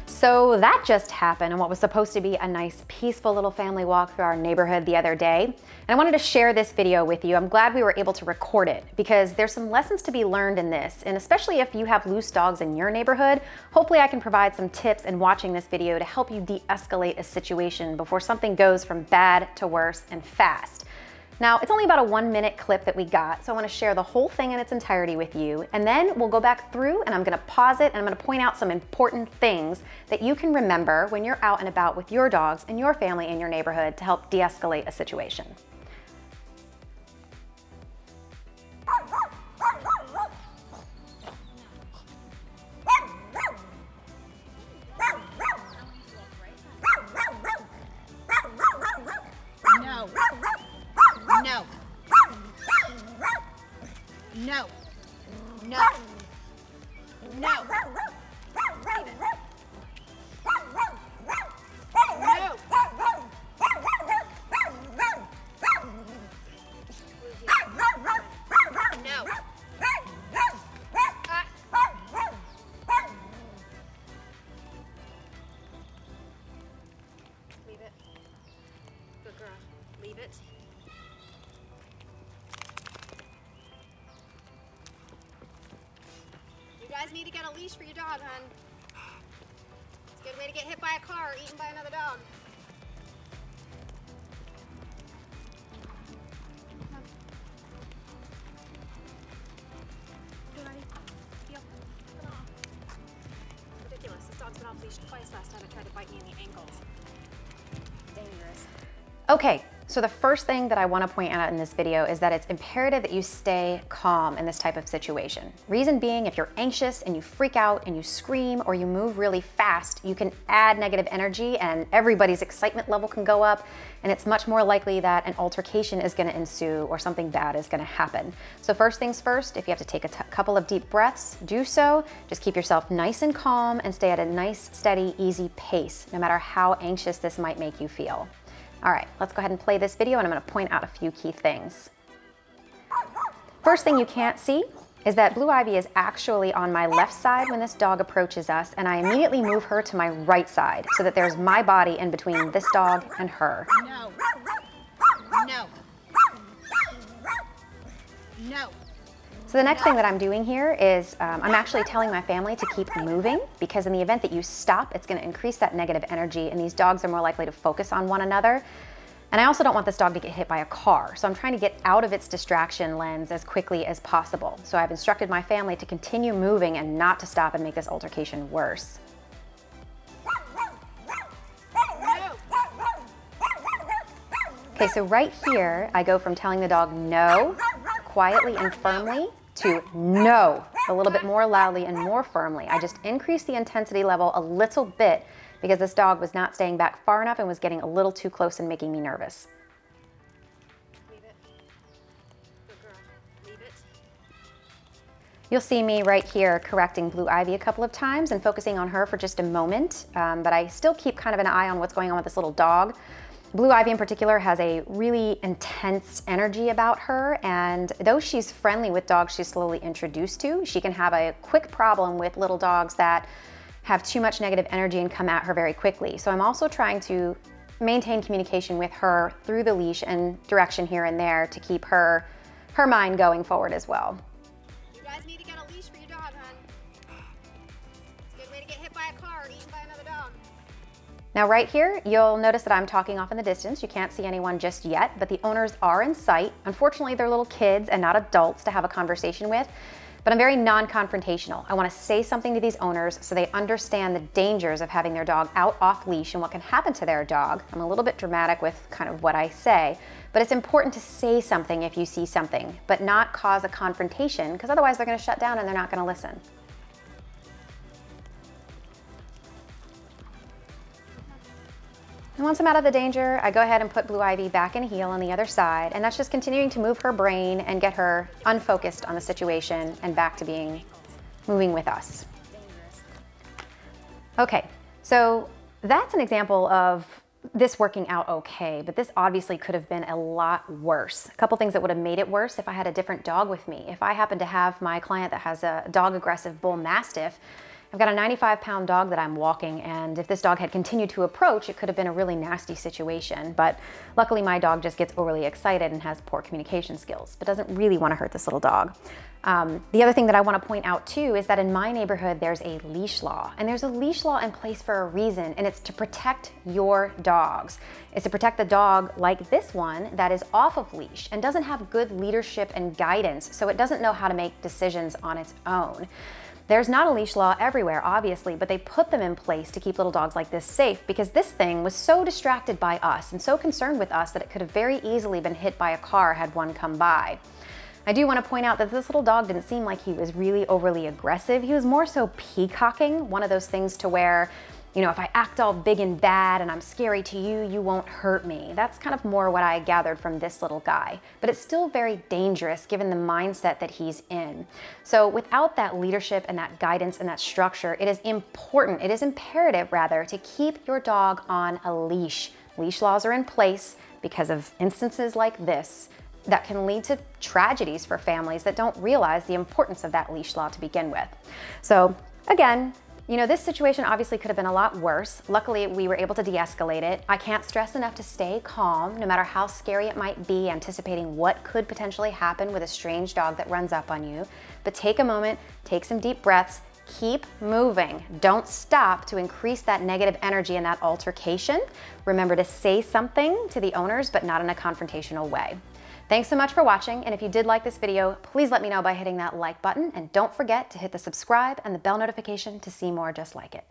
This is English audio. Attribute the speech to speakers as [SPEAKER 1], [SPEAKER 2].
[SPEAKER 1] So that just happened on what was supposed to be a nice, peaceful little family walk through our neighborhood the other day. And I wanted to share this video with you. I'm glad we were able to record it because there's some lessons to be learned in this. And especially if you have loose dogs in your neighborhood, hopefully I can provide some tips in watching this video to help you de-escalate a situation before something goes from bad to worse and fast. Now, it's only about a 1-minute clip that we got, so I want to share the whole thing in its entirety with you, and then we'll go back through and I'm going to pause it and I'm going to point out some important things that you can remember when you're out and about with your dogs and your family in your neighborhood to help de-escalate a situation.
[SPEAKER 2] No. No. No. No. Leave it. Good girl. Leave it. You guys need to get a leash for your dog, hon. It's a good way to get hit by a car or eaten by another dog. Ridiculous. This dog's been off leash twice last time it tried to bite me in the ankles. Dangerous.
[SPEAKER 1] Okay, so the first thing that I want to point out in this video is that it's imperative that you stay calm in this type of situation. Reason being, if you're anxious and you freak out and you scream or you move really fast, you can add negative energy and everybody's excitement level can go up, and it's much more likely that an altercation is going to ensue or something bad is going to happen. So first things first, if you have to take a couple of deep breaths, do so. Just keep yourself nice and calm and stay at a nice, steady, easy pace, no matter how anxious this might make you feel. All right, let's go ahead and play this video and I'm going to point out a few key things. First thing you can't see is that Blue Ivy is actually on my left side when this dog approaches us, and I immediately move her to my right side so that there's my body in between this dog and her.
[SPEAKER 2] No. No. No.
[SPEAKER 1] So the next thing that I'm doing here is I'm actually telling my family to keep moving, because in the event that you stop, it's going to increase that negative energy and these dogs are more likely to focus on one another. And I also don't want this dog to get hit by a car, so I'm trying to get out of its distraction lens as quickly as possible. So I've instructed my family to continue moving and not to stop and make this altercation worse. Okay, so right here, I go from telling the dog no, quietly and firmly, to no, a little bit more loudly and more firmly. I just increased the intensity level a little bit because this dog was not staying back far enough and was getting a little too close and making me nervous.
[SPEAKER 2] Leave it. Good girl. Leave it.
[SPEAKER 1] You'll see me right here correcting Blue Ivy a couple of times and focusing on her for just a moment, but I still keep kind of an eye on what's going on with this little dog. Blue Ivy in particular has a really intense energy about her, and though she's friendly with dogs she's slowly introduced to, she can have a quick problem with little dogs that have too much negative energy and come at her very quickly. So I'm also trying to maintain communication with her through the leash and direction here and there to keep her mind going forward as well.
[SPEAKER 2] You guys need to get a leash for your dog, hon. It's a good way to get hit by a car or eaten by another dog.
[SPEAKER 1] Now right here, you'll notice that I'm talking off in the distance. You can't see anyone just yet, but the owners are in sight. Unfortunately, they're little kids and not adults to have a conversation with, but I'm very non-confrontational. I want to say something to these owners so they understand the dangers of having their dog out off leash and what can happen to their dog. I'm a little bit dramatic with kind of what I say, but it's important to say something if you see something, but not cause a confrontation, because otherwise they're going to shut down and they're not going to listen. And once I'm out of the danger, I go ahead and put Blue Ivy back in heel on the other side, and that's just continuing to move her brain and get her unfocused on the situation and back to moving with us. Okay, so that's an example of this working out okay, but this obviously could have been a lot worse. A couple things that would have made it worse if I had a different dog with me. If I happen to have my client that has a dog aggressive bull mastiff, I've got a 95-pound dog that I'm walking, and if this dog had continued to approach, it could have been a really nasty situation. But luckily my dog just gets overly excited and has poor communication skills, but doesn't really want to hurt this little dog. The other thing that I want to point out too is that in my neighborhood there's a leash law, and there's a leash law in place for a reason, and it's to protect your dogs. It's to protect the dog like this one that is off of leash and doesn't have good leadership and guidance, so it doesn't know how to make decisions on its own. There's not a leash law everywhere, obviously, but they put them in place to keep little dogs like this safe because this thing was so distracted by us and so concerned with us that it could have very easily been hit by a car had one come by. I do want to point out that this little dog didn't seem like he was really overly aggressive. He was more so peacocking, one of those things to where, you know, if I act all big and bad and I'm scary to you, you won't hurt me. That's kind of more what I gathered from this little guy. But it's still very dangerous given the mindset that he's in. So without that leadership and that guidance and that structure, it is important, it is imperative rather, to keep your dog on a leash. Leash laws are in place because of instances like this that can lead to tragedies for families that don't realize the importance of that leash law to begin with. So again, you know, this situation obviously could have been a lot worse. Luckily, we were able to de-escalate it. I can't stress enough to stay calm, no matter how scary it might be, anticipating what could potentially happen with a strange dog that runs up on you. But take a moment, take some deep breaths, keep moving. Don't stop to increase that negative energy and that altercation. Remember to say something to the owners, but not in a confrontational way. Thanks so much for watching, and if you did like this video, please let me know by hitting that like button, and don't forget to hit the subscribe and the bell notification to see more just like it.